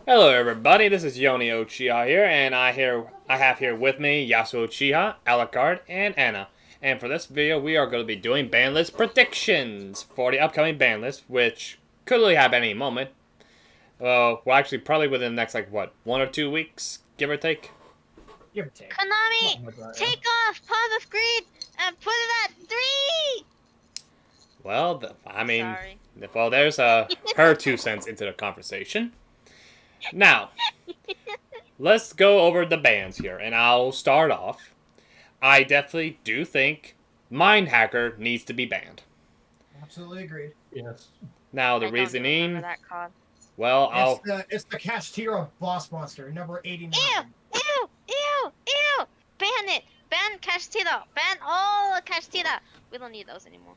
Hello, everybody. This is Yoni Uchiha here, and I have here with me Yasuo Uchiha, Alucard, and Anna. And for this video, we are going to be doing banlist predictions for the upcoming banlist, which could really happen any moment. Well, actually, probably within the next 1 or 2 weeks, give or take. Give or take. Konami, Something like that, yeah. take off Path of Greed and put it at 3! Well, Sorry. well, there's her 2 cents into the conversation. Now, let's go over the bans here, and I'll start off. I definitely do think Mind Hacker needs to be banned. Absolutely agreed. Yes. Now, the I don't remember reasoning, that card. well, It's the Kashtira boss monster, number 89. Ew! Ban it! Ban Kashtira! Ban all Kashtira! We don't need those anymore.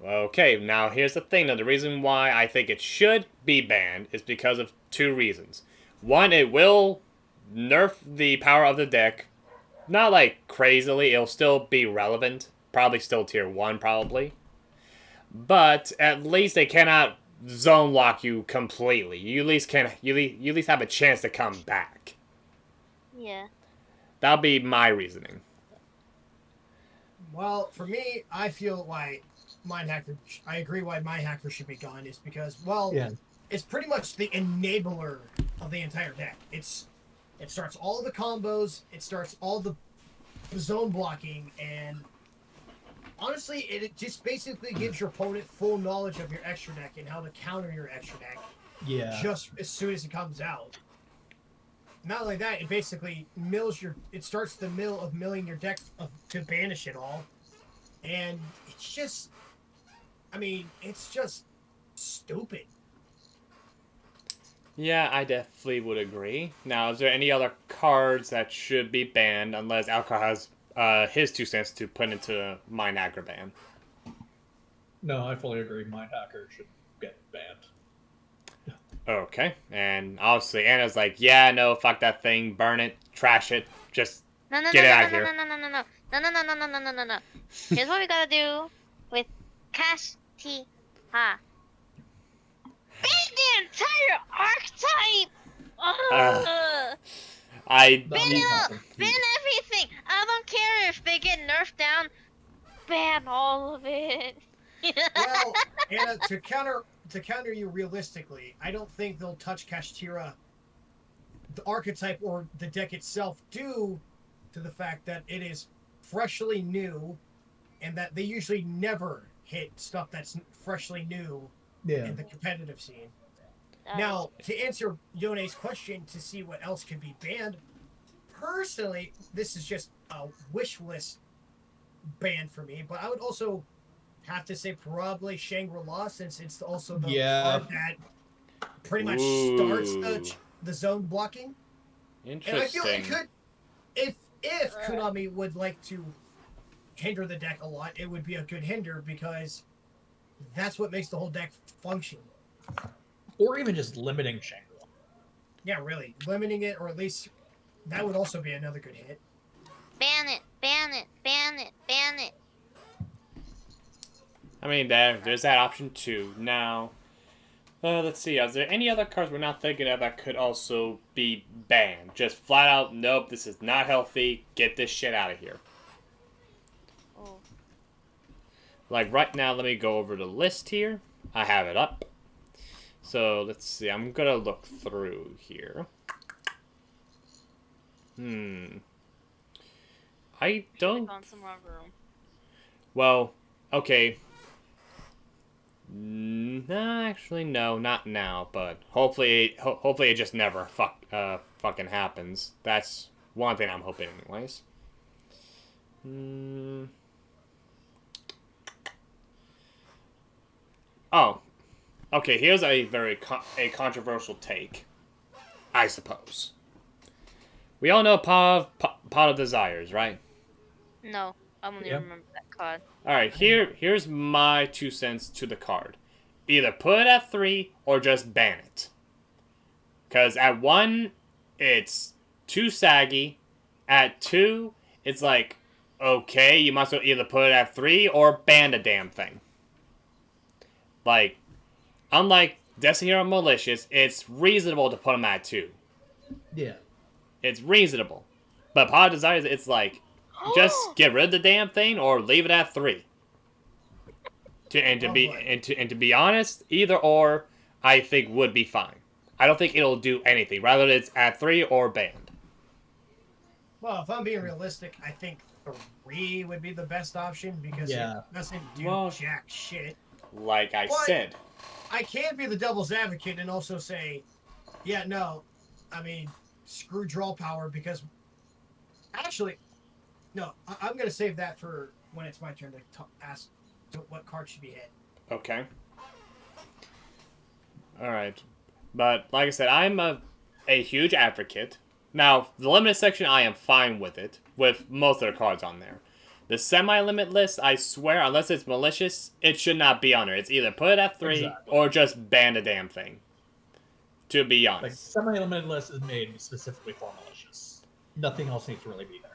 okay, now here's the thing, though. The reason why I think it should be banned is because of two reasons. One, it will nerf the power of the deck. Not like crazily, it'll still be relevant. Probably still tier 1, probably. But at least they cannot zone lock you completely. You at least have a chance to come back. Yeah. That'll be my reasoning. Well, for me, I feel why I agree why Mind Hacker should be gone is because, Yeah. it's pretty much the enabler of the entire deck. It starts all the combos, it starts all the zone blocking, and honestly, it just basically gives your opponent full knowledge of your extra deck and how to counter your extra deck Yeah. just as soon as it comes out. Not only that, it basically it starts the mill of milling your deck to banish it all. And it's just, it's just stupid. Yeah, I definitely would agree. Now, is there any other cards that should be banned unless Alcar has his 2 cents to put into Mind Hacker ban? No, I fully agree. Mind Hacker should get banned. Okay, and obviously Anna's like, yeah, no, fuck that thing, burn it, trash it, just No, no, get no, it no, out of no, here. no, no, no, no, no. No, no, no, no, no, no, no, no, no. Here's what we gotta do with Kashtira. Ban the entire archetype! Ugh. I Ban won't it all! happen. Ban everything! I don't care if they get nerfed down. Ban all of it. Well, Anna, to counter you realistically, I don't think they'll touch Kashtira, the archetype or the deck itself, due to the fact that it is freshly new, and that they usually never hit stuff that's freshly new Yeah. in the competitive scene. Now, to answer Yone's question to see what else could be banned, personally, this is just a wish list ban for me, but I would also have to say probably Shangri-La, since it's also the card that pretty much starts the zone blocking. Interesting. And I feel it could, if Konami would like to hinder the deck a lot, it would be a good hinder because that's what makes the whole deck function. Or even just limiting Shangri-La. Yeah, really. Limiting it, or at least that would also be another good hit. Ban it, ban it, ban it, ban it. I mean, there's that option too. Now, let's see. Is there any other cards we're not thinking of that could also be banned? Just flat out, nope, this is not healthy. Get this shit out of here. Oh. Like right now, let me go over the list here. I have it up. So let's see. I'm gonna look through here. I don't. On some more room. Well, okay. No, actually, no, not now. But hopefully it just never fucking happens. That's one thing I'm hoping, anyways. Oh, okay. Here's a very controversial take, I suppose. We all know Pot of Desires, right? No, I don't even remember that card. Alright, here's my 2 cents to the card. Either put it at 3 or just ban it. Because at 1, it's too saggy. At 2, it's like, okay, you must either put it at 3 or ban the damn thing. Like, unlike Destiny Hero Malicious, it's reasonable to put them at 2. Yeah. It's reasonable. But Pod Desires, it's like, just get rid of the damn thing or leave it at 3. To be honest, either or, I think would be fine. I don't think it'll do anything. Rather, it's at 3 or banned. Well, if I'm being realistic, I think 3 would be the best option because it doesn't do jack shit. Like I said. I can be the devil's advocate and also say, yeah, no, I mean, screw draw power because actually, no, I'm going to save that for when it's my turn to ask what card should be hit. Okay. Alright. But, like I said, I'm a huge advocate. Now, the limited section, I am fine with it, with most of the cards on there. The semi-limit list, I swear, unless it's malicious, it should not be on there. It's either put it at 3 or just ban the damn thing. To be honest. Like, semi-limited list is made specifically for malicious. Nothing else needs to really be there.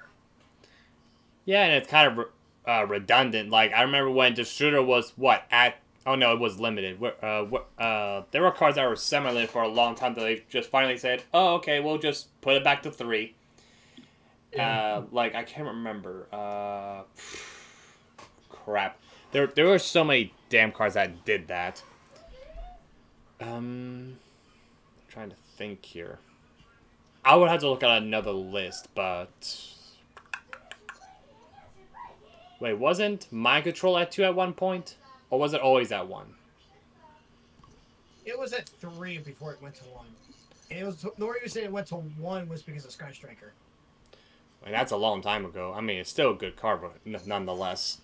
Yeah, and it's kind of redundant. Like, I remember when Disscusion was, oh no, it was limited. There were cards that were semi-limited for a long time that they just finally said, oh, okay, we'll just put it back to 3. I can't remember. Crap. There were so many damn cards that did that. Trying to think here. I would have to look at another list, but... Wait, wasn't Mind Control at 2 at one point? Or was it always at 1? It was at 3 before it went to 1. And it was the reason it went to 1 was because of Sky Striker. And that's a long time ago. I mean, it's still a good card, but nonetheless.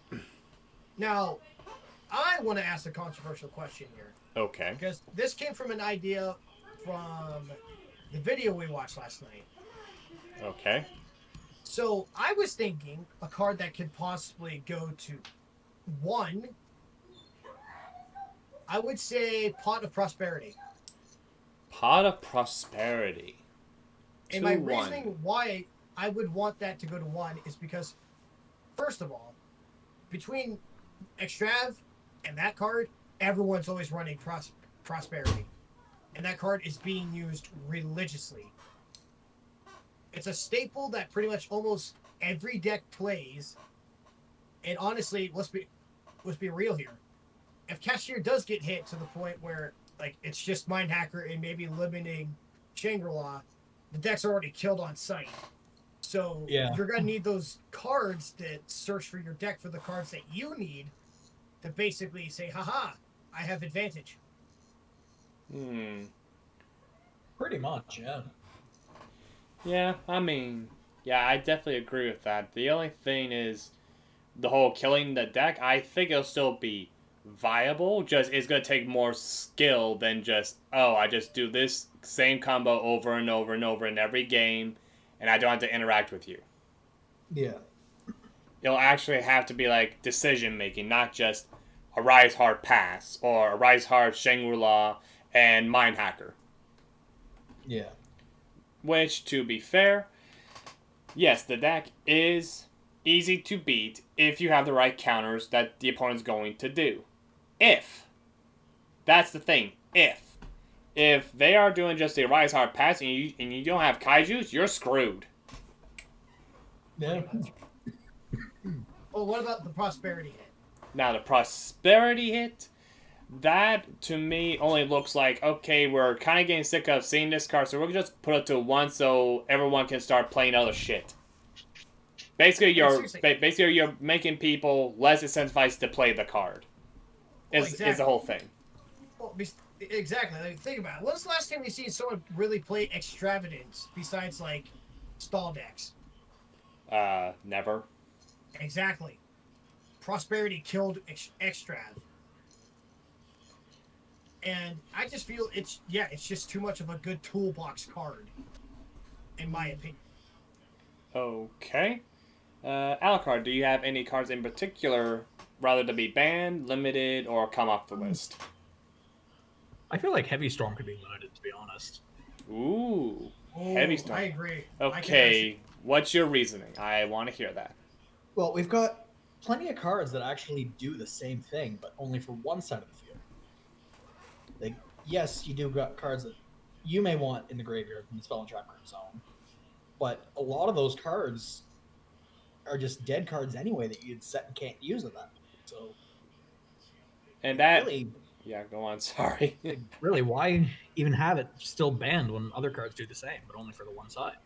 Now, I want to ask a controversial question here. Okay. Because this came from an idea from the video we watched last night. Okay. So, I was thinking a card that could possibly go to 1. I would say Pot of Prosperity. Pot of Prosperity. And my reasoning why I would want that to go to 1 is because, first of all, between Extrav and that card, everyone's always running Prosperity. And that card is being used religiously. It's a staple that pretty much almost every deck plays. And honestly, let's be real here. If Cashier does get hit to the point where like it's just Mind Hacker and maybe limiting Shangri-La, the deck's already killed on sight. So you're going to need those cards that search for your deck for the cards that you need to basically say, haha, I have advantage. Pretty much, yeah. Yeah, I mean, yeah, I definitely agree with that. The only thing is the whole killing the deck, I think it'll still be viable, just it's going to take more skill than just, oh, I just do this same combo over and over and over in every game, and I don't have to interact with you. Yeah. It'll actually have to be like decision making, not just a Rise Hard Pass or a Rise Hard Shangri-La and Mind Hacker. Yeah. Which, to be fair, yes, the deck is easy to beat if you have the right counters that the opponent's going to do. If. That's the thing. If they are doing just a Rise Hard Pass and you don't have Kaijus, you're screwed. Yeah. Well, what about the Prosperity hit? Now, the Prosperity hit, that to me only looks like, okay, we're kind of getting sick of seeing this card, so we're going to just put it to 1 so everyone can start playing other shit. Basically, you're making people less incentivized to play the card. Is the whole thing. Well, exactly. Like, think about it. When's the last time you seen someone really play Extravagance besides, like, stall decks? Never. Exactly. Prosperity killed Extrav. And I just feel it's just too much of a good toolbox card, in my opinion. Okay. Alucard, do you have any cards in particular rather to be banned, limited, or come off the list? I feel like Heavy Storm could be limited, to be honest. Ooh, Heavy Storm. I agree. Okay, what's your reasoning? I want to hear that. Well, we've got plenty of cards that actually do the same thing, but only for one side of the field. yes, you do got cards that you may want in the graveyard from the spell and trap card zone, but a lot of those cards are just dead cards anyway that you'd set and can't use at that point. So, And that, really, yeah, go on. Sorry. Really, why even have it still banned when other cards do the same, but only for the one side?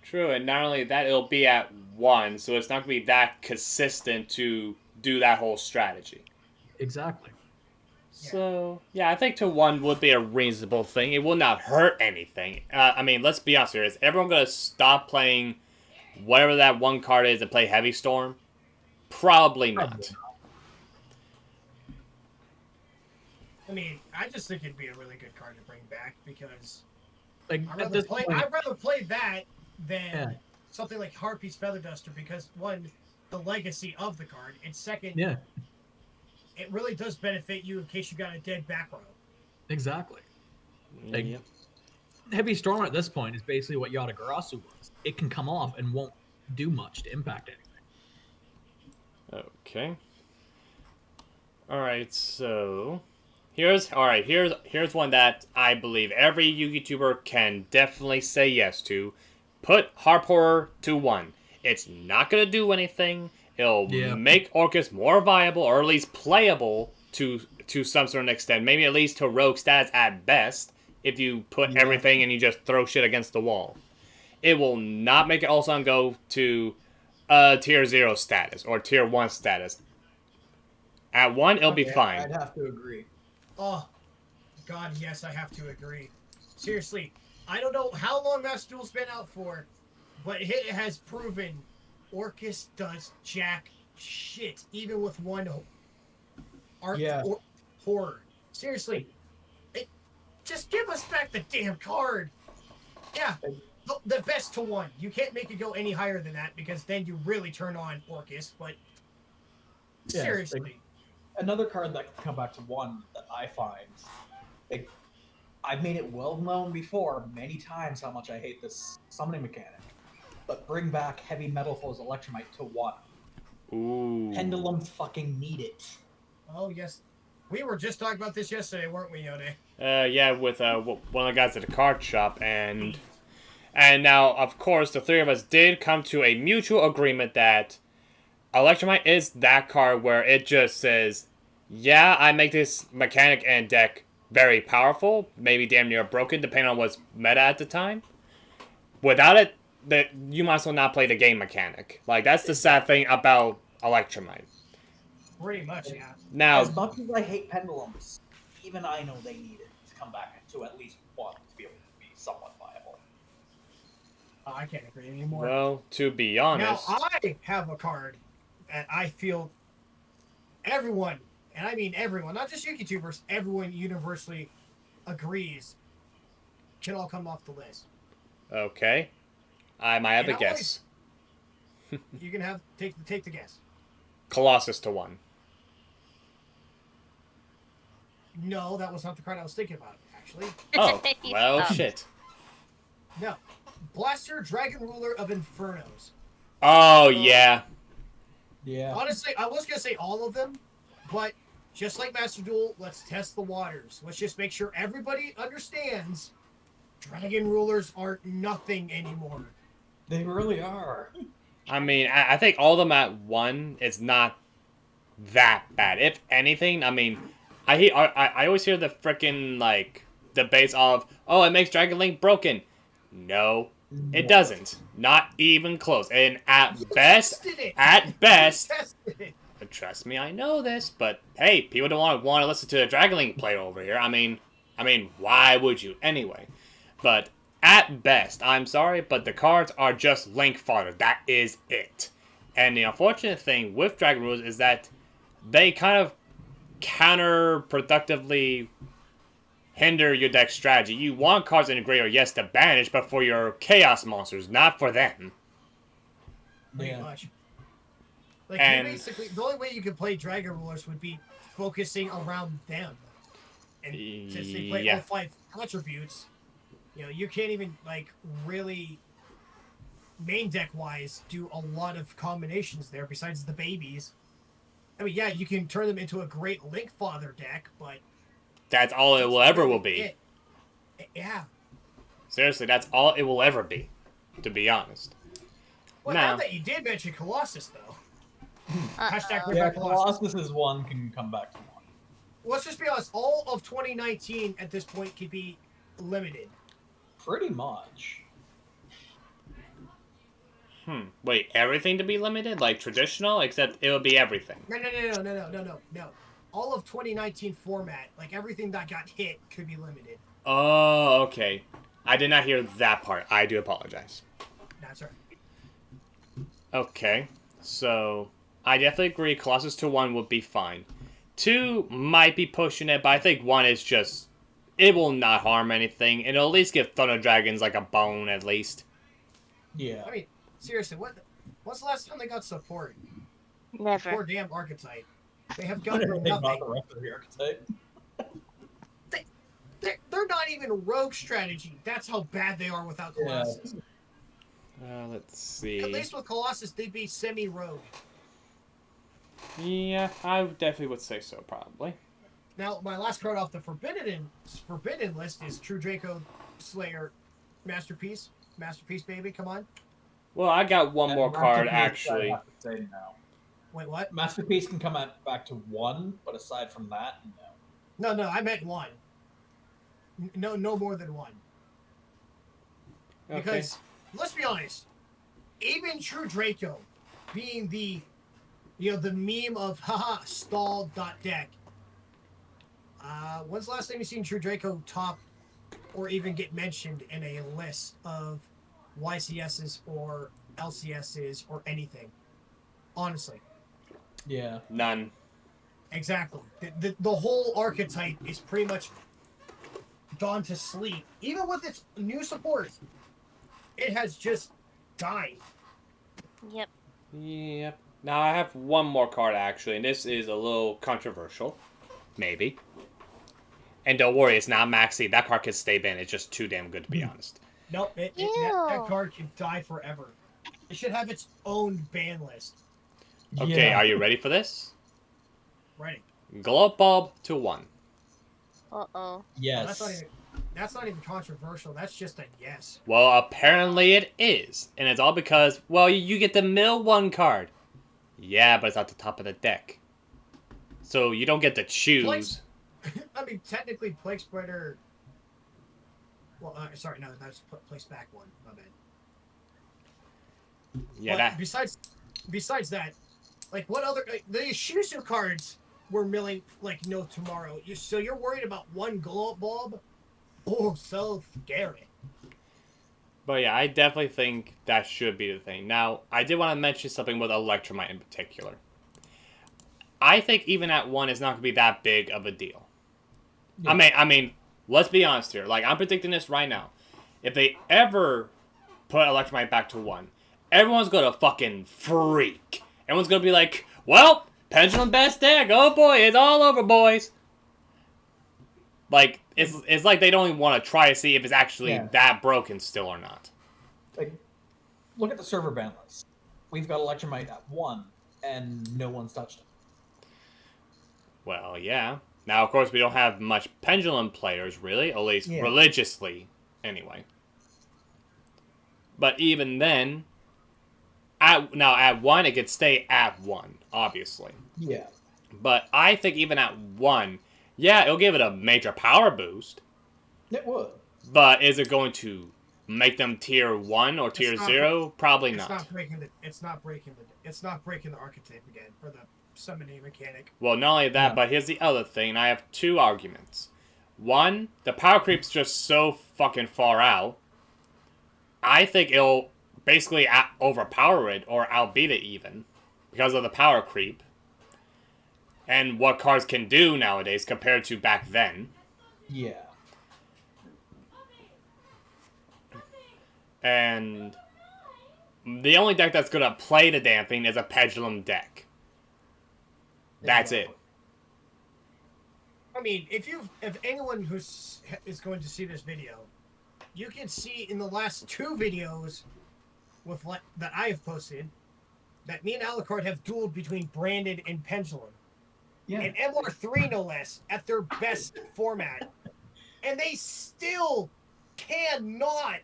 True, and not only that, it'll be at 1, so it's not going to be that consistent to do that whole strategy. Exactly. So, yeah, I think to 1 would be a reasonable thing. It will not hurt anything. I mean, let's be honest here. Is everyone going to stop playing whatever that one card is and play Heavy Storm? Probably not. I mean, I just think it'd be a really good card to bring back because Like I'd at this point, rather play that than Yeah. something like Harpy's Feather Duster because one, the legacy of the card, and second, yeah, it really does benefit you in case you got a dead back row. exactly. Like, Yep. Heavy Storm at this point is basically what Yatagarasu was. It can come off and won't do much to impact anything. Okay. Alright, so here's one that I believe every YouTuber can definitely say yes to. Put Harp Horror to 1. It's not gonna do anything. It'll make Orcus more viable, or at least playable to some sort of extent. Maybe at least to rogue stats at best, if you put everything and you just throw shit against the wall. It will not make it also go to tier 0 status or tier 1 status. At 1, it'll be fine. I'd have to agree. Oh, God, yes, I have to agree. Seriously, I don't know how long Master Duel's been out for, but it has proven Orcus does jack shit, even with one horror. Seriously, just give us back the damn card. Yeah, the best to 1. You can't make it go any higher than that because then you really turn on Orcus, but seriously. Like, another card that can come back to 1 that I find, like, I've made it well known before many times how much I hate this summoning mechanic, but bring back Heavy Metal Foes Electromite to 1. Ooh. Pendulum fucking need it. Oh, yes. We were just talking about this yesterday, weren't we, Yone? Yeah, with one of the guys at the card shop, and now, of course, the three of us did come to a mutual agreement that Electromite is that card where it just says, yeah, I make this mechanic and deck very powerful, maybe damn near broken, depending on what's meta at the time. Without it, you might as well not play the game mechanic. Like, that's the sad thing about Electromite. Pretty much, yeah. Now, As much as I hate pendulums, even I know they need it to come back to at least 1 to be able to be somewhat viable. I can't agree anymore. well, to be honest, Now, I have a card that I feel everyone, and I mean everyone, not just YouTubers, everyone universally agrees can all come off the list. okay, I might have And a guess. You can have take the guess. Colossus to 1. No, that was not the card I was thinking about, actually. Oh, You well, suck. shit. No. Blaster, Dragon Ruler of Infernos. Oh, yeah. Yeah. Honestly, I was going to say all of them, but just like Master Duel, let's test the waters. Let's just make sure everybody understands Dragon Rulers aren't nothing anymore. They really are. I mean, I think all of them at 1 is not that bad. If anything, I mean, I always hear the frickin', like, debates of, oh, it makes Dragon Link broken. No, it doesn't. Not even close. And at best, Tested it. trust me, I know this, but hey, people don't want to listen to a Dragon Link play over here. I mean, why would you anyway? But at best, I'm sorry, but the cards are just Link fodder. That is it. And the unfortunate thing with Dragon Rules is that they kind of counterproductively hinder your deck strategy. You want cards in the graveyard, yes, to banish, but for your chaos monsters, not for them. Pretty much. Like, And- you basically, the only way you could play Dragon Rulers would be focusing around them. And since they play all 5 attributes, you know, you can't even, like, really, main deck-wise, do a lot of combinations there besides the babies. I mean, yeah, you can turn them into a great Link Father deck, but That's all it will ever will be. Yeah. Seriously, that's all it will ever be, to be honest. Well, now that you did mention Colossus, though. Hashtag bring Yeah, back Colossus. Colossus is one can come back to one. Let's just be honest. All of 2019 at this point could be limited. Pretty much. Wait, everything to be limited? Like traditional? Except it would be everything. No. All of 2019 format, like everything that got hit, could be limited. Oh, okay. I did not hear that part. I do apologize. That's right. Okay, so I definitely agree Colossus to 1 would be fine. 2 might be pushing it, but I think 1 is just... It will not harm anything, and it'll at least give Thunder Dragons like a bone, at least. Yeah. I mean, seriously, what's the last time they got support? Never. Poor damn Archetype. They have gone through nothing. The rest of the archetype. They're not even rogue strategy. That's how bad they are without Colossus. Let's see. At least with Colossus, they'd be semi-rogue. Yeah, I definitely would say so, probably. Now, my last card off the forbidden list is True Draco Slayer Masterpiece. Masterpiece, baby, come on. Well, I got one more card, actually. I have to say no. Wait, what? Masterpiece can come back to 1, but aside from that, no. No, I meant 1. No more than 1. Okay. Because, let's be honest, even True Draco being the meme of, haha, stall.deck. When's the last time you seen True Draco top or even get mentioned in a list of YCSs or LCSs or anything? Honestly. Yeah. None. Exactly. The whole archetype is pretty much gone to sleep. Even with its new support, it has just died. Yep. Yep. Now, I have one more card, actually, and this is a little controversial. Maybe. And don't worry, it's not Maxi. That card can stay banned. It's just too damn good, to be honest. Nope, that card can die forever. It should have its own ban list. Okay, Yeah. Are you ready for this? Ready. Glow Bulb to 1. Uh-oh. Yes. That's not even controversial. That's just a yes. Well, apparently it is. And it's all because, well, you get the mill 1 card. Yeah, but it's at the top of the deck. So you don't get to choose. I mean, technically, Plague Spreader... Well, sorry, no, that's Place Back 1. My bad. Yeah, but that... Besides that, like, what other... the Shusu cards were milling, like, no tomorrow. So you're worried about 1 glow-up bulb? Oh, so scary. But yeah, I definitely think that should be the thing. Now, I did want to mention something with Electromite in particular. I think even at 1, it's not going to be that big of a deal. Yeah. I mean, let's be honest here. Like, I'm predicting this right now. If they ever put Electromite back to 1, everyone's going to fucking freak. Everyone's going to be like, well, Pendulum best deck. Oh boy, it's all over, boys. Like, it's like they don't even want to try to see if it's actually that broken still or not. Like, look at the server ban list. We've got Electromite at 1, and no one's touched it. Well, yeah. Now, of course, we don't have much Pendulum players, really. At least religiously, anyway. But even then, at 1, it could stay at 1, obviously. Yeah. But I think even at 1, yeah, it'll give it a major power boost. It would. But is it going to make them tier 1 or tier 0? Probably not. It's not breaking the archetype again, or the summoning mechanic. Well, not only that, but here's the other thing. I have 2 arguments. 1, the power creep's just so fucking far out. I think it'll basically overpower it or outbeat it even because of the power creep and what cards can do nowadays compared to back then. Yeah. And the only deck that's going to play the damn thing is a Pendulum deck. That's it. I mean, if anyone is going to see this video, you can see in the last 2 videos that I have posted that me and Alucard have dueled between Branded and Pendulum. Yeah. and MR3 no less at their best format, and they still cannot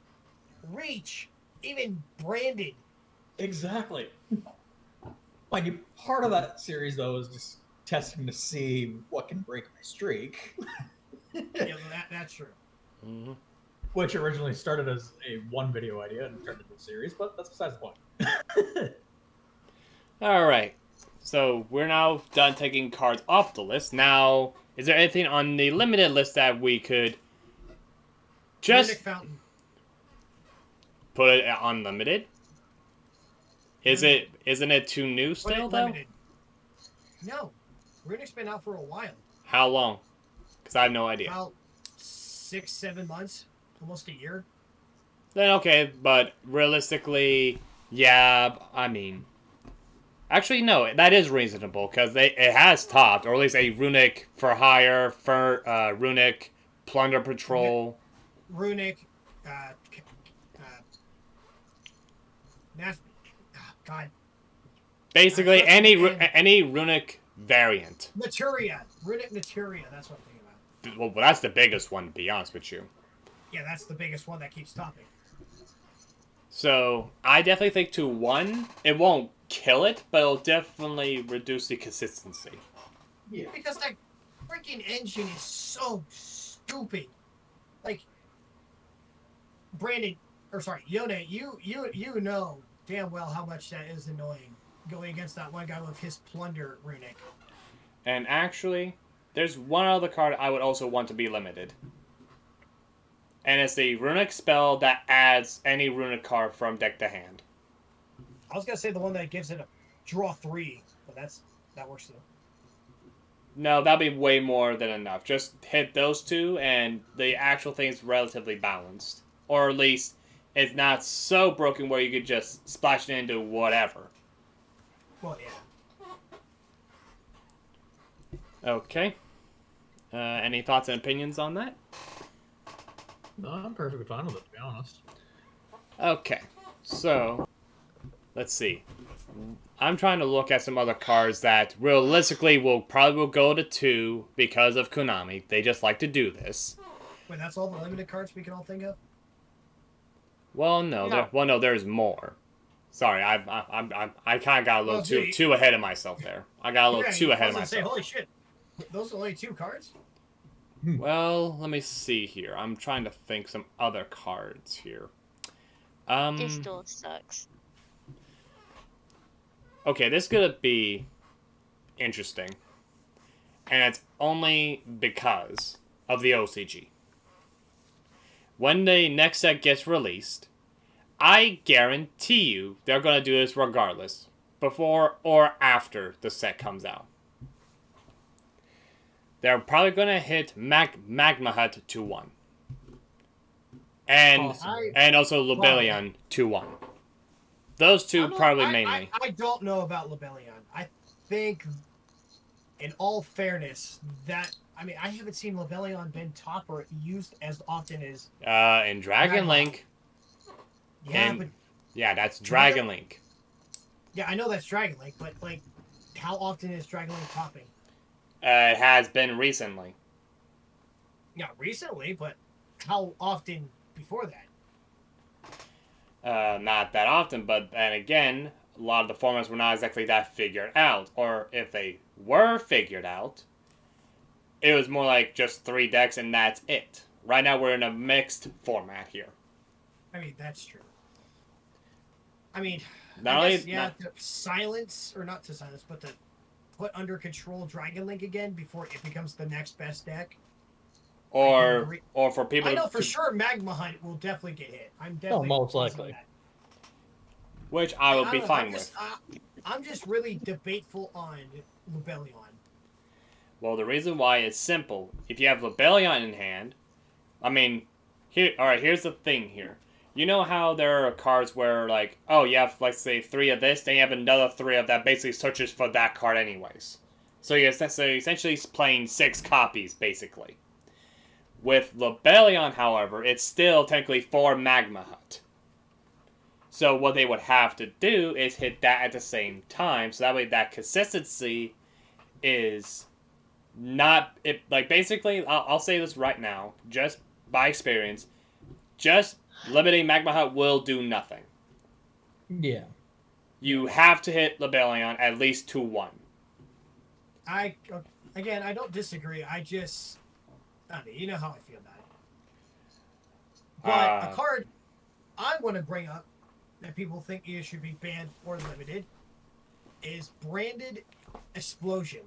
reach even branded. Exactly. Like, part of that series, though, is just testing to see what can break my streak. Yeah, that's true. Mm-hmm. Which originally started as a one video idea and turned into a series, but that's besides the point. All right. So we're now done taking cards off the list. Now, is there anything on the limited list that we could just Runic Fountain. put it at unlimited? Isn't it too new Put still it though? limited. No, Runic's been out for a while. How long? Because I have no idea. About 6-7 months, almost a year. Then okay, but realistically, yeah, I mean, actually no, that is reasonable because it has topped, or at least a Runic for hire, Runic Plunder Patrol. Runic, God. Basically, Fucking any Runic variant. Naturia. Runic Naturia, that's what I'm thinking about. Well, that's the biggest one, to be honest with you. Yeah, that's the biggest one that keeps topping. So, I definitely think to 1, it won't kill it, but it'll definitely reduce the consistency. Yeah. Because that freaking engine is so stupid. Like, Brandon, or sorry, Yone, you know damn well how much that is annoying going against that one guy with his plunder Runic. And actually, there's one other card I would also want to be limited. And it's the Runic spell that adds any Runic card from deck to hand. I was gonna say the one that gives it a draw 3, but that works too. No, that'd be way more than enough. Just hit those two, and the actual thing's relatively balanced. Or at least, it's not so broken where you could just splash it into whatever. Well, yeah. Okay. Any thoughts and opinions on that? No, I'm perfectly fine with it, to be honest. Okay. So, let's see. I'm trying to look at some other cards that realistically will probably go to 2 because of Konami. They just like to do this. Wait, that's all the limited cards we can all think of? Well, no. No. There's more. Sorry, I kind of got a little too ahead of myself there. I got a little too ahead of myself. Say, holy shit, those are only 2 cards? Well, let me see here. I'm trying to think some other cards here. This duel sucks. Okay, this is gonna be interesting, and it's only because of the OCG. When the next set gets released, I guarantee you they're gonna do this regardless, before or after the set comes out. They're probably gonna hit Magma Hut 2-1. And also Lubellion 2-1. Those two mainly. I don't know about Lubellion. I think, in all fairness, that I haven't seen Lubellion been top or used as often as in Dragon Link. Yeah, and, but yeah, that's Dragon Link. Yeah, I know that's Dragon Link, but like, how often is Dragon Link topping? It has been recently. Yeah, recently, but how often before that? Not that often, but then again, a lot of the formats were not exactly that figured out. Or if they were figured out, it was more like just 3 decks and that's it. Right now we're in a mixed format here. I mean, that's true. I mean, to silence, or not to silence, but to put under control Dragon Link again before it becomes the next best deck. Or for people. I know for sure Magma Hunt will definitely get hit. I'm definitely most likely. that. Which I will be fine with. I'm just really debateful on Lubellion. Well, the reason why is simple. If you have Lubellion in hand, I mean, here's the thing here. You know how there are cards where, like, oh, you have, let's say, 3 of this, then you have another 3 of that basically searches for that card anyways. So you're essentially playing 6 copies, basically. With Lubellion, however, it's still technically 4 Magma Hut. So what they would have to do is hit that at the same time, so that way that consistency is not it. Like basically, I'll say this right now, just by experience, just limiting Magma Hut will do nothing. Yeah. You have to hit Lebellion at least 2-1. I don't disagree. I mean, you know how I feel about it. But a card I want to bring up that people think either should be banned or limited is Branded Explosion.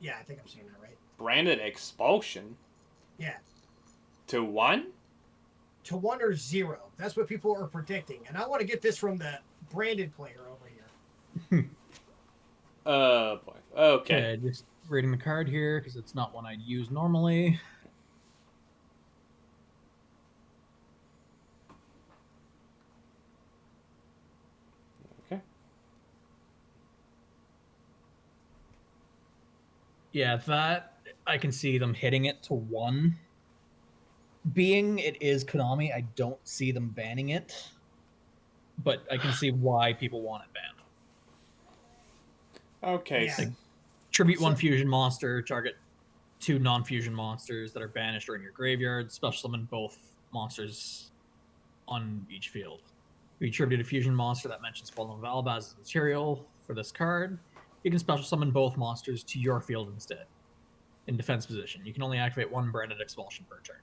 Yeah, I think I'm saying that right. Branded Expulsion? Yeah. To 1? To 1 or 0. That's what people are predicting. And I want to get this from the branded player over here. Oh, boy. Okay. Just reading the card here, because it's not one I'd use normally. Okay. Yeah, that, I can see them hitting it to 1. Being it is Konami, I don't see them banning it. But I can see why people want it banned. Okay. Yeah. So, Tribute 1 fusion monster, target 2 non-fusion monsters that are banished or in your graveyard. Special summon both monsters on each field. You tribute a fusion monster that mentions Fallen Valbaz as material for this card. You can special summon both monsters to your field instead. In defense position. You can only activate 1 branded expulsion per turn.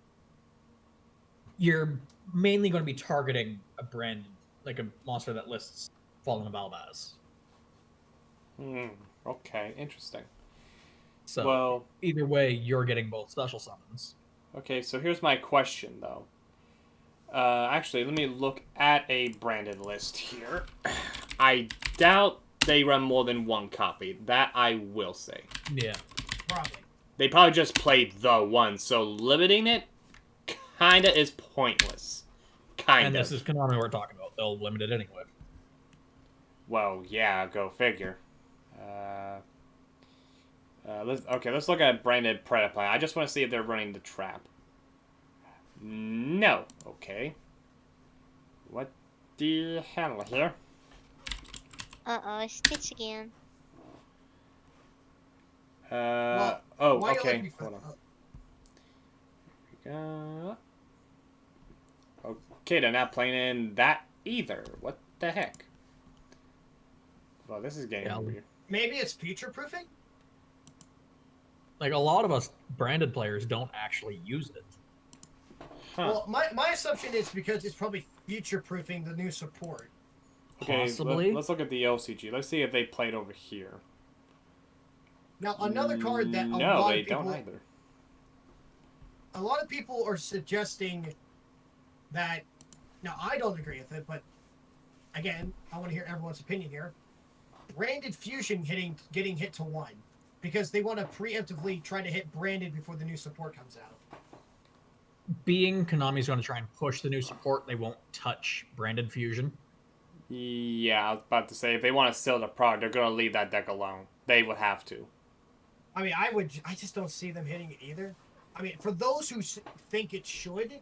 You're mainly going to be targeting a branded, like a monster that lists Fallen Valbaz. Okay, interesting. So, well, either way, you're getting both special summons. Okay, so here's my question, though. Actually, let me look at a branded list here. I doubt they run more than 1 copy. That I will say. Yeah. Probably. They probably just played the one, so limiting it kinda is pointless. Kind And of. this is Konami we're talking about. They'll limit it anyway. Well, yeah, go figure. Let's look at branded Predaplan. I just want to see if they're running the trap. No. Okay. What the hell here? Uh-oh, Stitch again. Why okay. you Hold on. Okay, they're not playing in that either. What the heck? Well, this is getting weird. Maybe it's future proofing? Like, a lot of us branded players don't actually use it. Huh. Well, my assumption is because it's probably future proofing the new support. Okay, Possibly. Let's look at the LCG. Let's see if they played over here. Now, another card that don't either. A lot of people are suggesting that. Now, I don't agree with it, but again, I want to hear everyone's opinion here. Branded Fusion getting hit to 1 because they want to preemptively try to hit Branded before the new support comes out. Being Konami's going to try and push the new support, they won't touch Branded Fusion. Yeah, I was about to say, if they want to sell the product, they're going to leave that deck alone. They would have to. I mean, I just don't see them hitting it either. I mean, for those who think it should,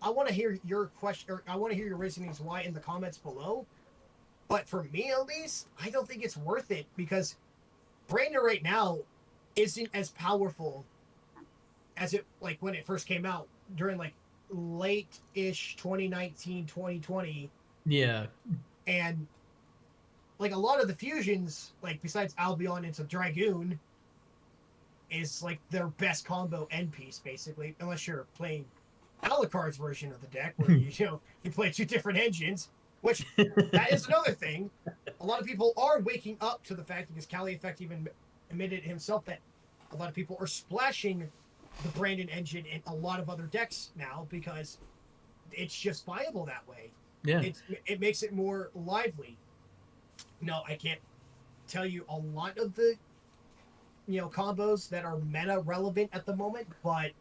I want to hear your question, or I want to hear your reasonings why in the comments below. But for me, at least, I don't think it's worth it because Branded right now isn't as powerful as it, like, when it first came out during, like, late-ish 2019, 2020. Yeah. And, like, a lot of the fusions, like, besides Albion into Dragoon, is, like, their best combo end piece, basically, unless you're playing Alucard's version of the deck, where, you play 2 different engines, which, that is another thing. A lot of people are waking up to the fact, because Cali Effect even admitted himself, that a lot of people are splashing the Brandon engine in a lot of other decks now, because it's just viable that way. Yeah. It makes it more lively. No, I can't tell you a lot of the combos that are meta relevant at the moment, but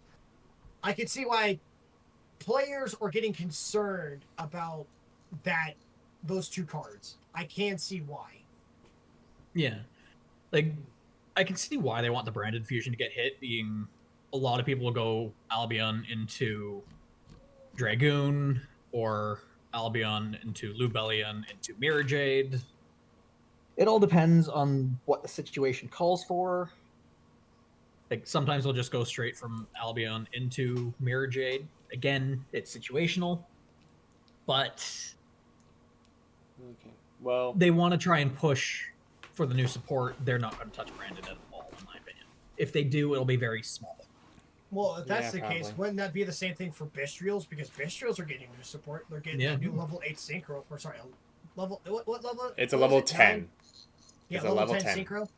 I can see why players are getting concerned about those 2 cards. I can see why. Yeah. Like, I can see why they want the Branded Fusion to get hit, being a lot of people will go Albion into Dragoon, or Albion into Lubellion into Mirror Jade. It all depends on what the situation calls for. Like sometimes they'll just go straight from Albion into Mirror Jade. Again, it's situational, but Okay. Well, they want to try and push for the new support. They're not going to touch Brandon at all, in my opinion. If they do, it'll be very small. Well, if that's Yeah, the case, probably. wouldn't that be the same thing for Bistrials? Because Bistrials are getting new support. They're getting a new level 8 synchro. Or sorry, level what level? it's a what was level it? 10. 9? Yeah, It's a level level 10 10. synchro.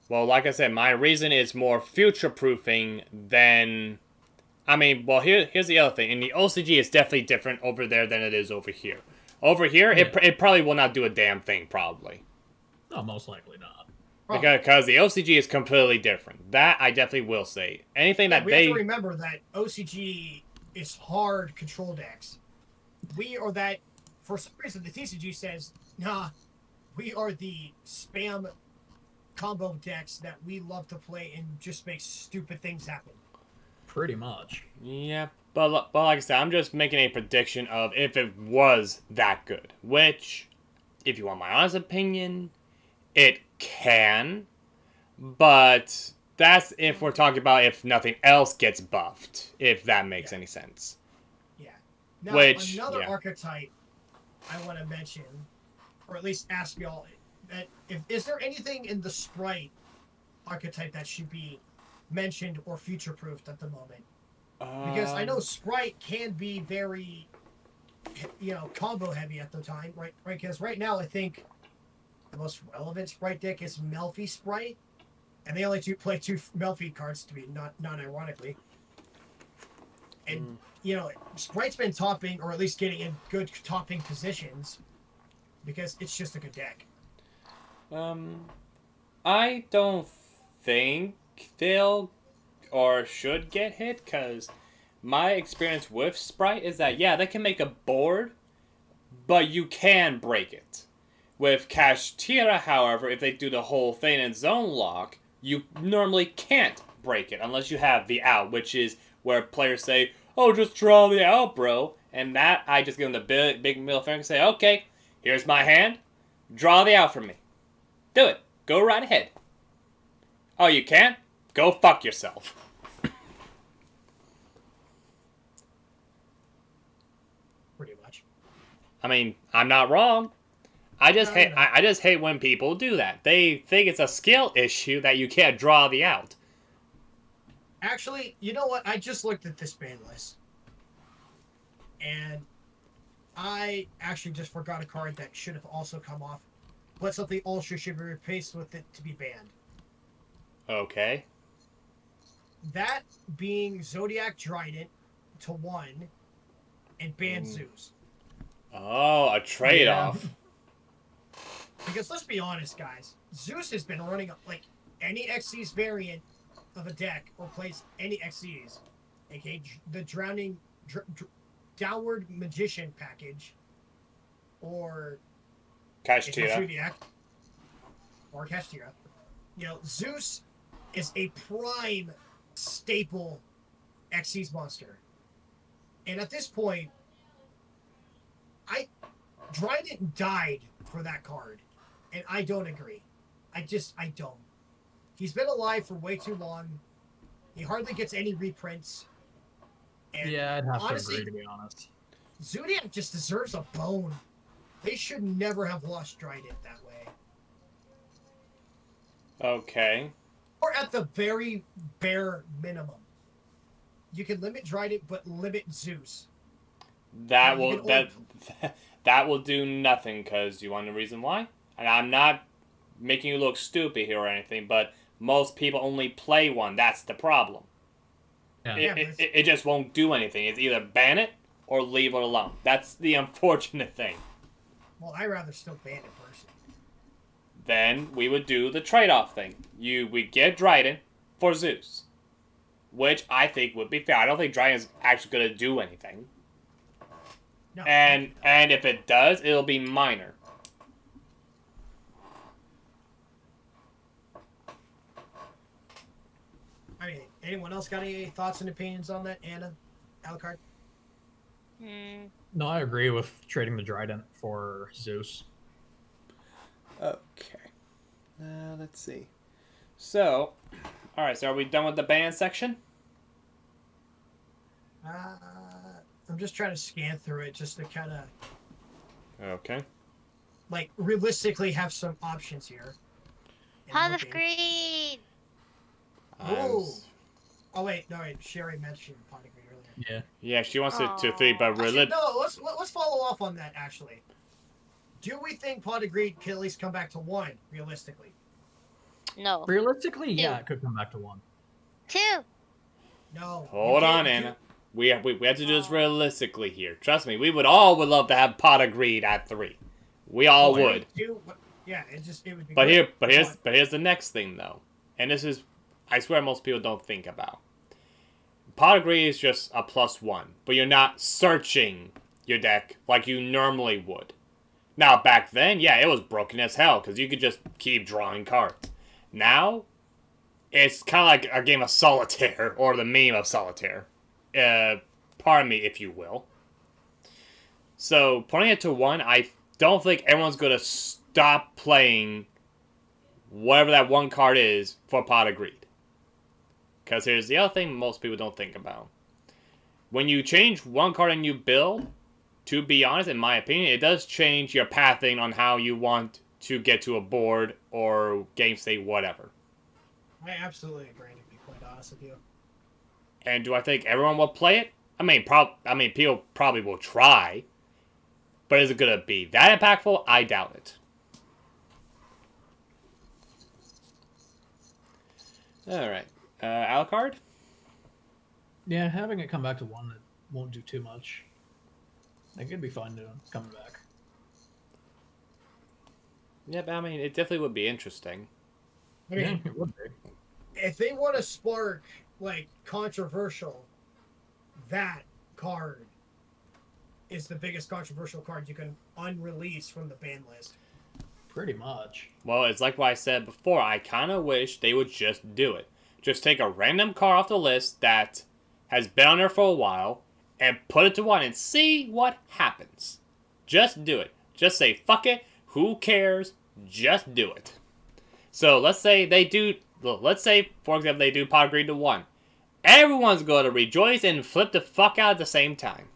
Well, like I said, my reason is more future-proofing than... I mean, well, here's the other thing. In the OCG, it's definitely different over there than it is over here. Over here, it probably will not do a damn thing, probably. No, most likely not. Because the OCG is completely different. That I definitely will say. Anything that we they... have to remember that OCG is hard control decks. We are that... For some reason, the TCG says, nah, we are the spam combo decks that we love to play and just make stupid things happen. Pretty much. Yeah, but like I said, I'm just making a prediction of if it was that good. Which, if you want my honest opinion, it can. But that's if we're talking about if nothing else gets buffed. If that makes any sense. Yeah. Now, Which, another yeah. archetype I want to mention, or at least ask y'all, that is there anything in the Sprite archetype that should be mentioned or future-proofed at the moment? Because I know Sprite can be very, combo heavy at the time, right? Because right now I think the most relevant Sprite deck is Melfi Sprite, and they only play 2 Melfi cards to be not ironically. And Sprite's been topping, or at least getting in good topping positions, because it's just a good deck. I don't think they'll or should get hit, because my experience with Sprite is that, yeah, they can make a board, but you can break it. With Kashtira, however, if they do the whole thing in Zone Lock, you normally can't break it unless you have the out, which is where players say, oh, just draw the out, bro. And that, I just give them the big middle finger and say, okay, here's my hand, draw the out for me. Do it. Go right ahead. Oh, you can't? Go fuck yourself. Pretty much. I mean, I'm not wrong. I just hate when people do that. They think it's a skill issue that you can't draw the out. Actually, you know what? I just looked at this ban list, and I actually just forgot a card that should have also come off, but something ultra should be replaced with it to be banned. Okay. That being Zodiac Trident to 1 and ban Zeus. Oh, a trade-off. Yeah. Because let's be honest, guys, Zeus has been running like any Xyz variant of a deck or plays any Xyz, aka the Downward Magician package, or Kashtira. or Kashtira. Zeus is a prime staple Xyz monster. And at this point, Dryden died for that card. And I don't agree. I don't. He's been alive for way too long. He hardly gets any reprints. And yeah, I'd have honestly, to agree, to be honest. Zodiac just deserves a bone. They should never have lost Trident that way. Okay. Or at the very bare minimum. You can limit Trident, but limit Zeus. That will do nothing, because you want the reason why? And I'm not making you look stupid here or anything, but most people only play one. That's the problem. Yeah. It just won't do anything. It's either ban it or leave it alone. That's the unfortunate thing. Well, I'd rather still ban it personally. Then we would do the trade-off thing. We get Dryden for Zeus, which I think would be fair. I don't think Dryden's actually going to do anything. No, And if it does, it'll be minor. I mean, anyone else got any thoughts and opinions on that, Anna? Alucard? No, I agree with trading the Trident for Zeus. Okay. Let's see. So, all right. So, are we done with the ban section? I'm just trying to scan through it just to kind of Okay. like realistically have some options here. And Pot of looking. greed. Ooh. Oh wait, no wait. Sherry mentioned pot of greed earlier. Yeah. Yeah, she wants it to 3, but Actually, really. no. Let's follow off on that. Actually, do we think pot of greed can at least come back to 1 realistically? No. Realistically, yeah, it could come back to 1. 2. No. Hold on, Anna. We have to do this realistically here. Trust me, we would love to have pot of greed at 3. We all would. Yeah, it would be. But great. here's the next thing though, and this is, I swear most people don't think about. Pot of greed is just a +1, but you're not searching your deck like you normally would. Now back then, yeah, it was broken as hell because you could just keep drawing cards. Now, it's kind of like a game of solitaire or the meme of solitaire. Pardon me, if you will. So putting it to 1, I don't think everyone's gonna stop playing whatever that 1 card is for pot of greed. Because here's the other thing most people don't think about. When you change 1 card and you build, to be honest, in my opinion, it does change your pathing on how you want to get to a board or game state, whatever. I absolutely agree, to be quite honest with you. And do I think everyone will play it? I mean, people probably will try. But is it going to be that impactful? I doubt it. Alright. Alucard? Yeah, having it come back to 1, it won't do too much. It could be fun to coming back. Yeah, but I mean, it definitely would be interesting. I mean, Yeah, it would be. if they want to spark like controversial, that card is the biggest controversial card you can unrelease from the ban list. Pretty much. Well, it's like what I said before. I kind of wish they would just do it. Just take a random card off the list that has been on there for a while and put it to 1 and see what happens. Just do it. Just say, fuck it. Who cares? Just do it. So let's say they do. Let's say, for example, they do pot of greed to 1. Everyone's going to rejoice and flip the fuck out at the same time.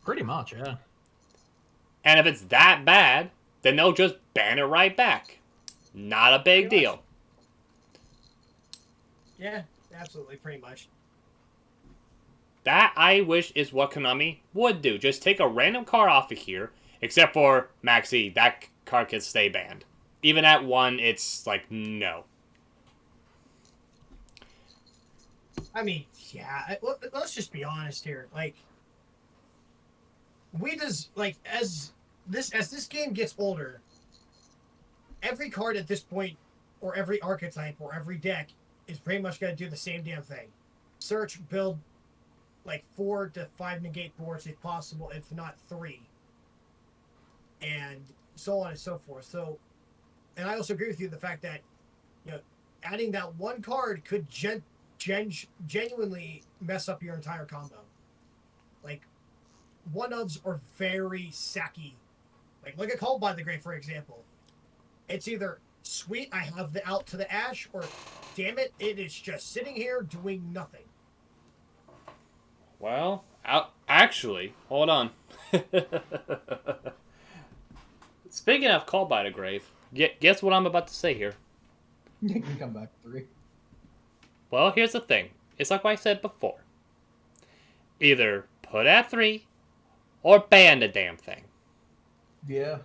Pretty much, yeah. And if it's that bad, then they'll just ban it right back. Not a big deal. Yeah, absolutely, pretty much. That, I wish, is what Konami would do. Just take a random card off of here. Except for Maxi, that card can stay banned. Even at 1, it's like, no. I mean, yeah. Let's just be honest here. Like, as this game gets older, every card at this point, or every archetype, or every deck, is pretty much going to do the same damn thing. Search, build, like 4 to 5 negate boards if possible, if not 3. And so on and so forth. So, and I also agree with you the fact that, adding that 1 card could genuinely mess up your entire combo. Like, 1-ofs are very sacky. Like, look at Called by the Grave, for example. It's either, sweet, I have the out to the ash, or, damn it, it is just sitting here doing nothing. Well, actually, hold on. Speaking of Called by the Grave, guess what I'm about to say here? You can come back 3. Well, here's the thing. It's like what I said before. Either put at 3, or ban the damn thing. Yeah.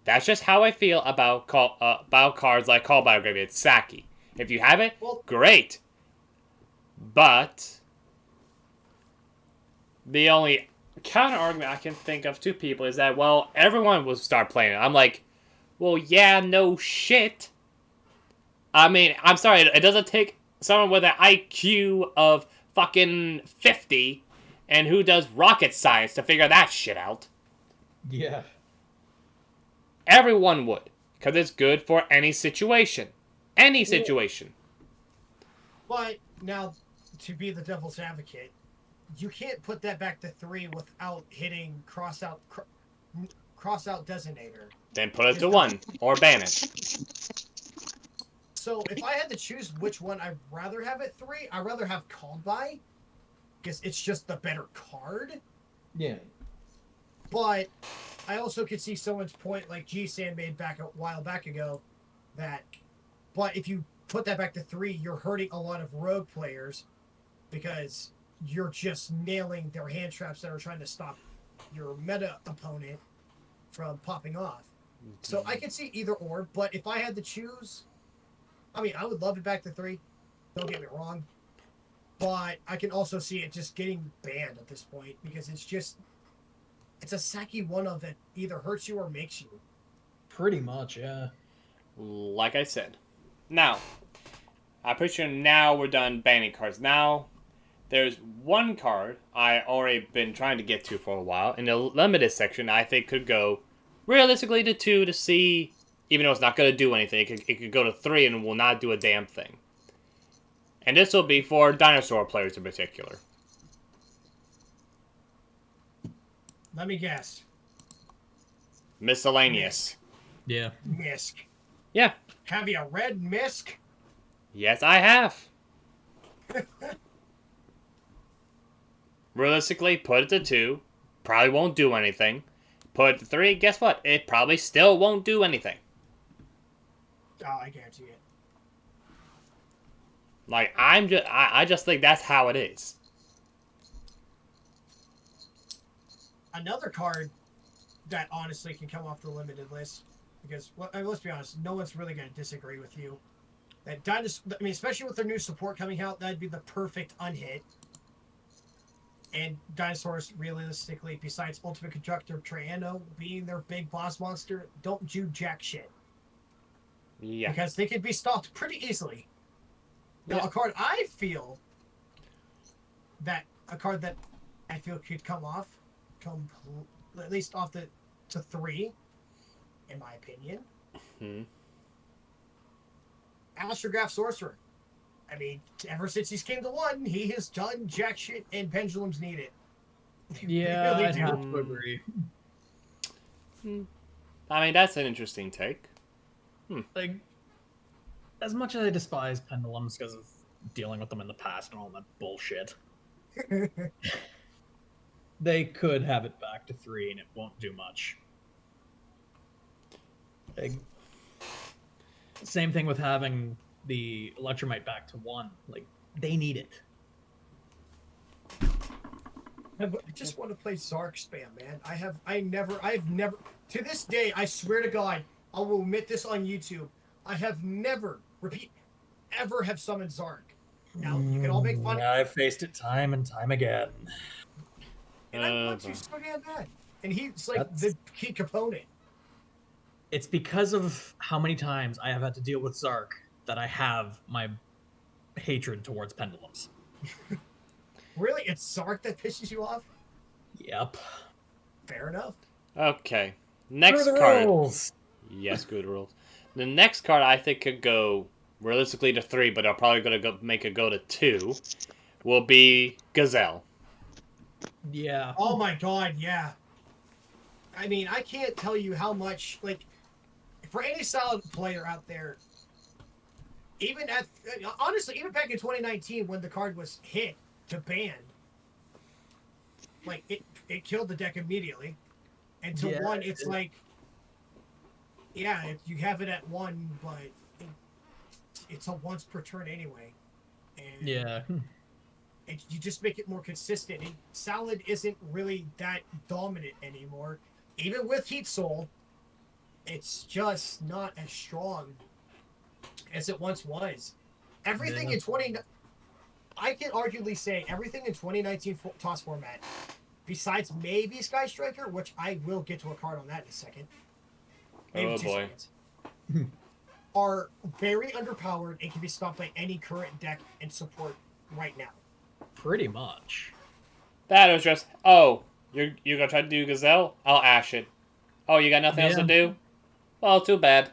That's just how I feel about cards like Called by the Grave. It's sacky. If you have it, great. But the only counter argument I can think of to people is that, well, everyone will start playing it. I'm like, well, yeah, no shit. I mean, I'm sorry, it doesn't take someone with an IQ of fucking 50 and who does rocket science to figure that shit out. Yeah. Everyone would, because it's good for any situation. Any situation. But, now, to be the devil's advocate, you can't put that back to 3 without hitting cross out Designator. Then put it to 1 or ban it. So if I had to choose which one I'd rather have at 3, I'd rather have Called By, because it's just the better card. Yeah. But I also could see someone's point, like G-San made back a while back ago, that, but if you put that back to 3, you're hurting a lot of rogue players because you're just nailing their hand traps that are trying to stop your meta opponent from popping off. So I could see either or, but if I had to choose, I mean, I would love it back to 3. Don't get me wrong. But I can also see it just getting banned at this point because it's a sacky one-of that either hurts you or makes you. Pretty much, yeah. Like I said. Now, I'm pretty sure now we're done banning cards. Now, there's one card I already been trying to get to for a while. In the limited section, I think could go realistically to 2 to see, even though it's not going to do anything, it could go to 3 and will not do a damn thing. And this will be for dinosaur players in particular. Let me guess. Miscellaneous. Yeah. Misk. Yeah. Have you read Misk? Yes, I have. Realistically, put it to 2. Probably won't do anything. Put it to 3. Guess what? It probably still won't do anything. Oh, I guarantee it. Like, I just think that's how it is. Another card that honestly can come off the limited list, because well, I mean, let's be honest, no one's really going to disagree with you. That dinosaur, I mean, especially with their new support coming out, that'd be the perfect unhit. And dinosaurs, realistically, besides Ultimate Constructor Triano being their big boss monster, don't do jack shit. Yeah. Because they could be stopped pretty easily. Now, a card I feel that could come off, at least off to 3, in my opinion. Astrograph Sorcerer. I mean, ever since he's came to 1, he has done jack shit, and pendulums need it. Yeah, really I'd do. have to agree. I mean, that's an interesting take. Like, as much as I despise pendulums because of dealing with them in the past and all that bullshit, they could have it back to 3 and it won't do much. Like, same thing with having the Electromite back to 1. Like, they need it. I just want to play Zark spam, man. I've never, to this day, I swear to God, I will admit this on YouTube, I have never, ever have summoned Zark. Now, you can all make fun of I've faced it time and time again. and I want you so damn bad. And he's like the key component. It's because of how many times I have had to deal with Zark that I have my hatred towards pendulums. Really? It's Zark that pisses you off? Yep. Fair enough. Okay. Next Screw the card. rules. Yes, screw the rules. The next card I think could go realistically to 3, but I'm probably going to make it go to 2, will be Gazelle. Yeah. Oh my God, yeah. I mean, I can't tell you how much, like, for any solid player out there, honestly, even back in 2019 when the card was hit to ban, like, it killed the deck immedially. And to 1, it's like, yeah, you have it at 1, but it's a once per turn anyway. And Yeah. you just make it more consistent. And Salad isn't really that dominant anymore. Even with Heat Soul, it's just not as strong as it once was. Everything in I can arguably say everything in 2019 TOS format, besides maybe Sky Striker, which I will get to a card on that in a second. Maybe 2 seconds. Are very underpowered and can be stopped by any current deck and support right now. Pretty much. That was just, oh, you're going to try to do Gazelle? I'll ash it. Oh, you got nothing else to do? Well, too bad.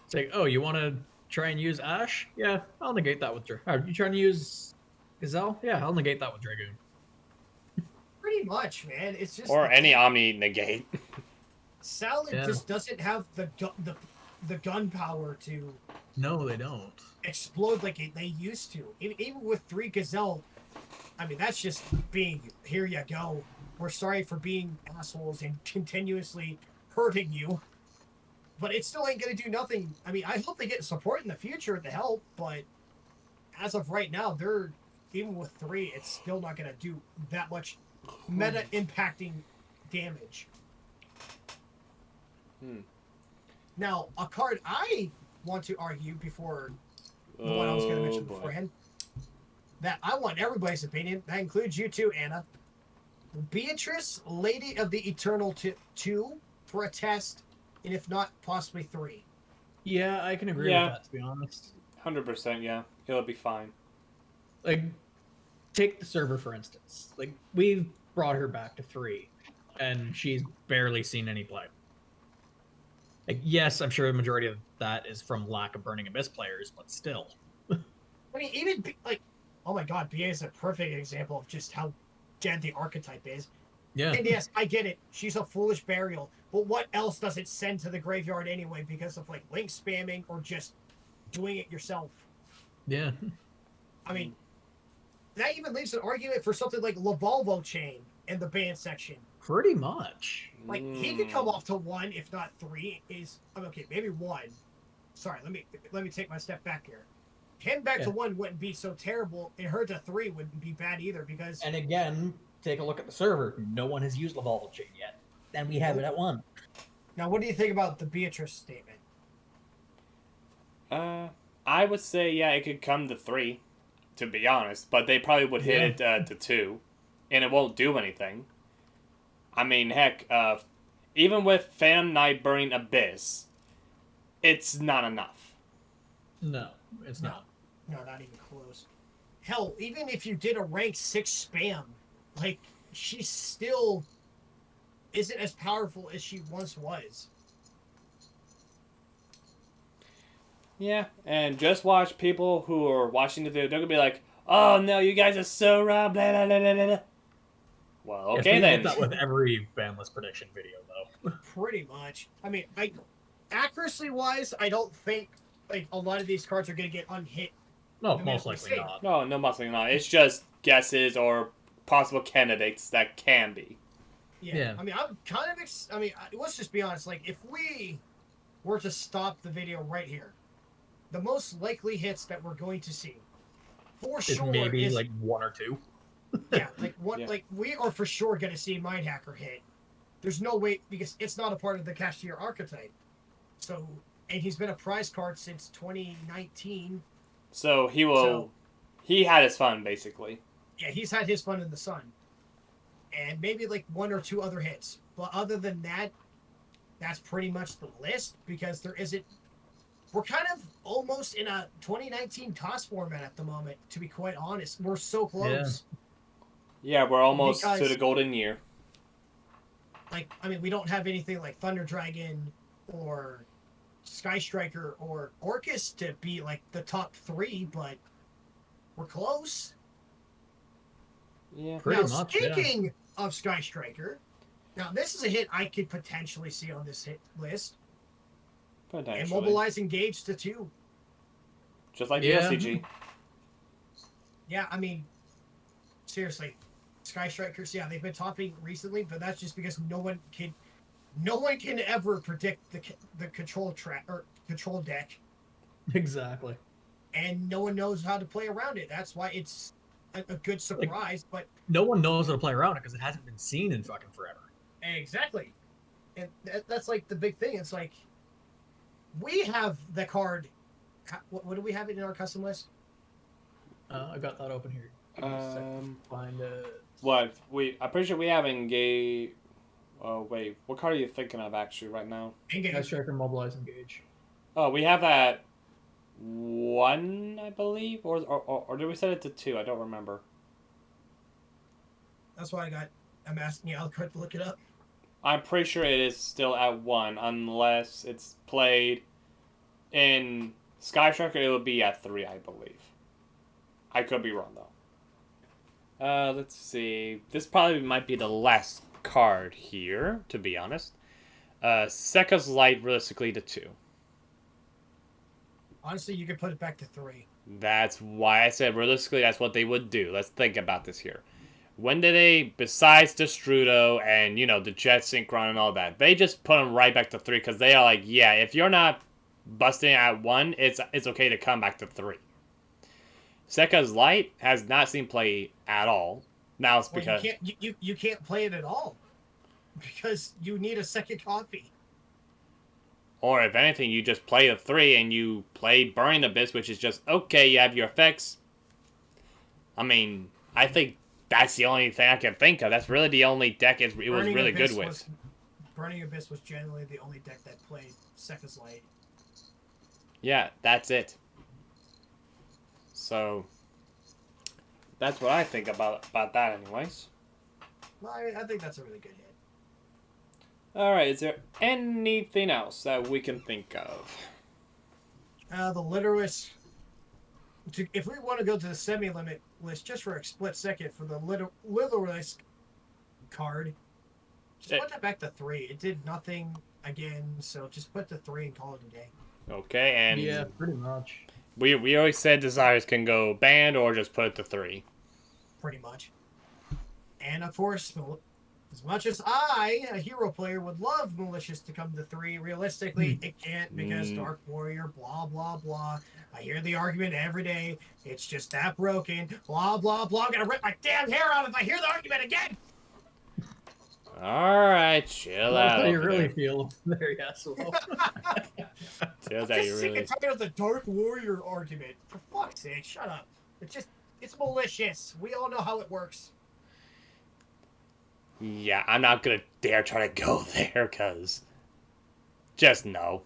It's like, oh, you want to try and use Ash? Yeah, I'll negate that with Dragoon. Are you trying to use Gazelle? Yeah, I'll negate that with Dragoon. Pretty much, man. It's just Or any Omni negate. Salad Yeah. just doesn't have the gunpowder to No, they don't. explode like they used to. Even with 3 Gazelle, I mean, that's just being, here you go. We're sorry for being assholes and continuously hurting you. But it still ain't going to do nothing. I mean, I hope they get support in the future to help, but as of right now, even with 3, it's still not going to do that much meta impacting damage. Now, a card I want to argue before the one I was going to mention beforehand, that I want everybody's opinion, that includes you too, Anna. Beatrice, Lady of the Eternal 2 for a test, and if not, possibly 3. Yeah, I can agree Yeah. with that, to be honest. 100%, yeah. It'll be fine. Like, take the server, for instance. Like, we've brought her back to 3, and she's barely seen any play. Like, yes, I'm sure the majority of that is from lack of Burning Abyss players, but still. I mean, even, like, oh my god, BA is a perfect example of just how dead the archetype is. Yeah. And yes, I get it. She's a foolish burial. But what else does it send to the graveyard anyway because of, like, link spamming or just doing it yourself? Yeah. I mean, that even leaves an argument for something like Lavolvo Chain in the ban section. Pretty much. Like, he could come off to 1, if not 3. Okay, maybe 1. Sorry, let me take my step back here. Him back to 1 wouldn't be so terrible, and her to 3 wouldn't be bad either because. And again, take a look at the server. No one has used Lavolvo Chain yet. And we have it at 1. Now, what do you think about the Beatrice statement? I would say, yeah, it could come to 3, to be honest, but they probably would hit it to 2, and it won't do anything. I mean, heck, even with Phantom Knight Burning Abyss, it's not enough. No, it's not. No, not even close. Hell, even if you did a rank 6 spam, like, she still isn't as powerful as she once was. Yeah, and just watch people who are watching the video, they're gonna be like, oh no, you guys are so wrong, blah, blah, blah, blah, blah. Well, okay then. That with every Banlist prediction video, though. Pretty much. I mean, accuracy-wise, I don't think, like, a lot of these cards are going to get unhit. No, I mean, most we likely see. not. No, most likely not. It's just guesses or possible candidates that can be. Yeah. I mean, I'm kind of, let's just be honest. Like, if we were to stop the video right here, the most likely hits that we're going to see, for It's sure, maybe is, like 1 or 2. yeah, like one, Yeah. like we are for sure going to see Mindhacker hit. There's no way because it's not a part of the Cashier archetype. So, and he's been a prize card since 2019. So he had his fun, basically. Yeah, he's had his fun in the sun, and maybe like 1 or 2 other hits. But other than that, that's pretty much the list because there isn't. We're kind of almost in a 2019 toss format at the moment. To be quite honest, we're so close. Yeah, we're almost Because- to the golden year. Like, I mean, we don't have anything like Thunder Dragon or Sky Striker or Orcus to be like the top 3, but we're close. Yeah. Pretty now, much, yeah. speaking of Sky Striker, now this is a hit I could potentially see on this hit list. Potentially. Immobilize Engage to 2. Just like Yeah. the LCG. Yeah, I mean, seriously, Sky Strikers. Yeah, they've been topping recently, but that's just because no one can ever predict the control track or control deck, Exactly. and no one knows how to play around it. That's why it's a good surprise. But No one knows how to play around it because it hasn't been seen in fucking forever. exactly, and that's like the big thing. It's like we have the card. What do we have it in our custom list? I got that open here. Give me a second to find it. What I'm pretty sure we have engage. Oh wait, what card are you thinking of actually right now? Sky Engage. Striker, Mobilize, Engage. Oh, we have that 1, I believe, or did we set it to 2? I don't remember. That's why I'm asking you. I'll quick look it up. I'm pretty sure it is still at 1, unless it's played in Sky Striker. It would be at 3, I believe. I could be wrong though. Let's see. This probably might be the last card here, to be honest. Sekka's Light realistically to 2. Honestly, you could put it back to 3. That's why I said realistically that's what they would do. Let's think about this here. When did they, besides Destrudo and, the Jet Synchron and all that, they just put them right back to 3 because they are like, yeah, if you're not busting at 1, it's okay to come back to 3. Sekka's Light has not seen play at all. Now it's because... You can't play it at all because you need a second copy. Or if anything, you just play the 3 and you play Burning Abyss, which is just, okay, you have your effects. I mean, I think that's the only thing I can think of. That's really the only deck it was really good with. Burning Abyss was generally the only deck that played Sekka's Light. Yeah, that's it. So, that's what I think about that anyways. Well, I think that's a really good hit. Alright, is there anything else that we can think of? The Literalist. If we want to go to the semi-limit list just for a split second for the Literalist card, just put that back to 3. It did nothing again, so just put the 3 and call it a day. Okay, and... Yeah, pretty much. We always said Desires can go banned or just put it to 3. Pretty much. And of course, as much as I, a hero player, would love Malicious to come to 3, realistically, it can't because Dark Warrior, blah, blah, blah. I hear the argument every day. It's just that broken. Blah, blah, blah. I'm going to rip my damn hair out if I hear the argument again. Alright, chill out. That's how you really feel there, asshole. Feels I'm that you just sick really... and tired of the Dark Warrior argument. For fuck's sake, shut up. It's malicious. We all know how it works. Yeah, I'm not gonna dare try to go there, cause... Just no.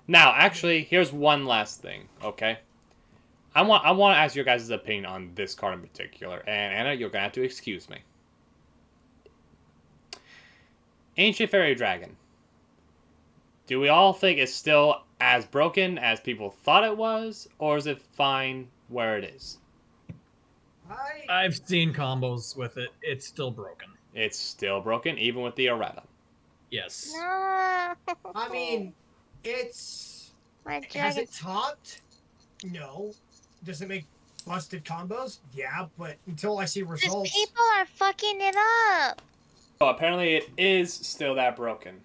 Now, actually, here's one last thing, okay? I want to ask your guys' opinion on this card in particular, and Anna, you're gonna have to excuse me. Ancient Fairy Dragon. Do we all think it's still as broken as people thought it was, or is it fine where it is? I've seen combos with it. It's still broken. It's still broken, even with the errata. Yes. No. I mean, it's... My Has dragon. it topped? No. Does it make busted combos? Yeah, but until I see Because results... people are fucking it up. So apparently it is still that broken.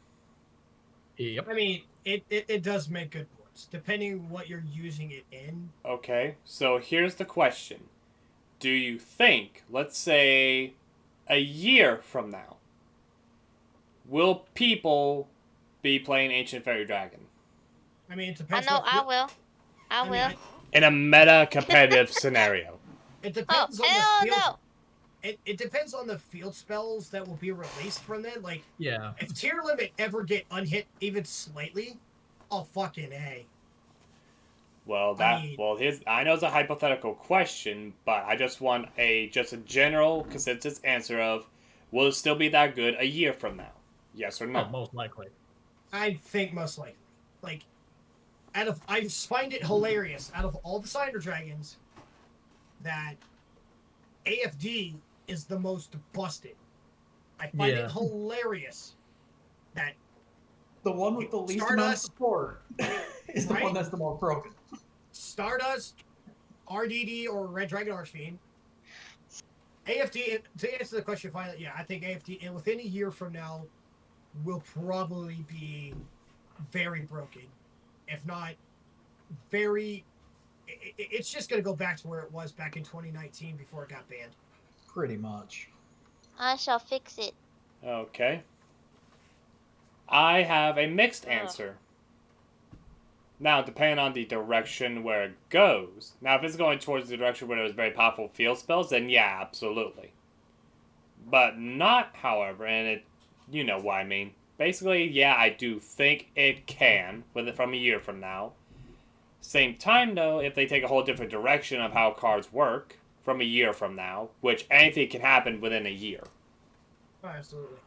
Yep. I mean, it does make good points, depending what you're using it in. Okay, so here's the question. Do you think, let's say, a year from now, will people be playing Ancient Fairy Dragon? I mean, it I depends. know I will. I mean, will. In a meta competitive scenario. It Oh, depends on the hell field. no. It depends on the field spells that will be released from then. Like, Yeah. if tier limit ever get unhit even slightly, oh fucking A. Well, I know it's a hypothetical question, but I just want a general consensus answer of, will it still be that good a year from now? Yes or no? Oh, most likely. I think most likely. Like, I find it hilarious. Out of all the Cinder Dragons, that AFD is the most busted. I find it hilarious that The one with the least amount of Stardust, support is the right? one that's the most broken. Stardust, RDD, or Red Dragon Archfiend. AFD, to answer the question finally, yeah, I think AFD, and within a year from now, will probably be very broken. If not very... It's just going to go back to where it was back in 2019 before it got banned. Pretty much. I shall fix it. Okay. I have a mixed answer. Now, depending on the direction where it goes. Now, if it's going towards the direction where there's very powerful field spells, then yeah, absolutely. But not, however, and it, you know what I mean. Basically, yeah, I do think it can, from a year from now. Same time, though, if they take a whole different direction of how cards work from a year from now, which anything can happen within a year. Oh, absolutely.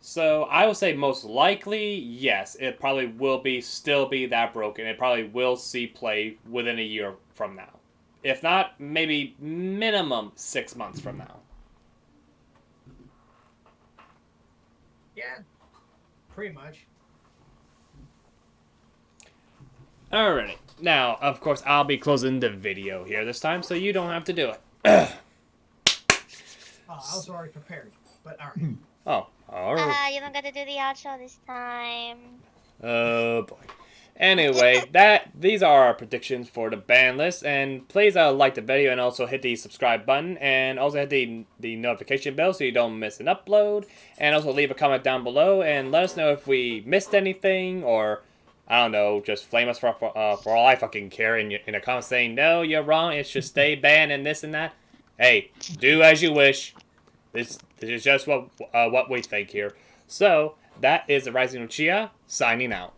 So I will say most likely, yes, it probably will still be that broken. It probably will see play within a year from now. If not, maybe minimum 6 months from now. Yeah. pretty much. Alrighty. Now, of course, I'll be closing the video here this time, so you don't have to do it. I was already prepared, but all right. Oh, alright. You don't get to do the outro this time. Oh boy. Anyway, these are our predictions for the ban list, and please like the video and also hit the subscribe button, and also hit the notification bell so you don't miss an upload, and also leave a comment down below and let us know if we missed anything, or I don't know, just flame us for all I fucking care in a comment saying no, you're wrong, it should stay banned and this and that. Hey, do as you wish. This is just what we think here. So that is the Rising Uchiha signing out.